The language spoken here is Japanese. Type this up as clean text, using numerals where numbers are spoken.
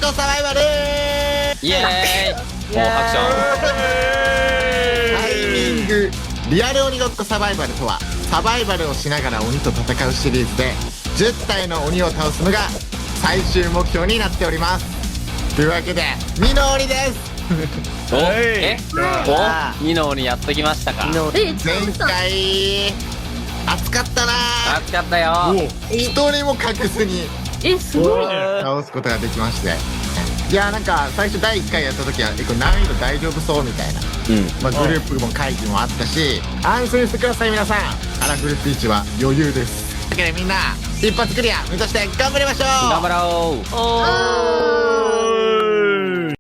トサバイバルイエーイ。もうハクション。タイミングリアル鬼ごっこサバイバルとは、サバイバルをしながら鬼と戦うシリーズで10体の鬼を倒すのが最終目標になっております。というわけでミノオリです。おおミノオリやっときましたか。前回熱かったなー。暑かったよ。一人も隠すにすごいね。倒すことができまして、いやなんか最初第1回やった時は結構難易度大丈夫そうみたいな、グループも会議もあったし、安心してください皆さん、カラフルピーチは余裕です。というわけでみんな一発クリア目指して頑張りましょう。頑張ろう。おー。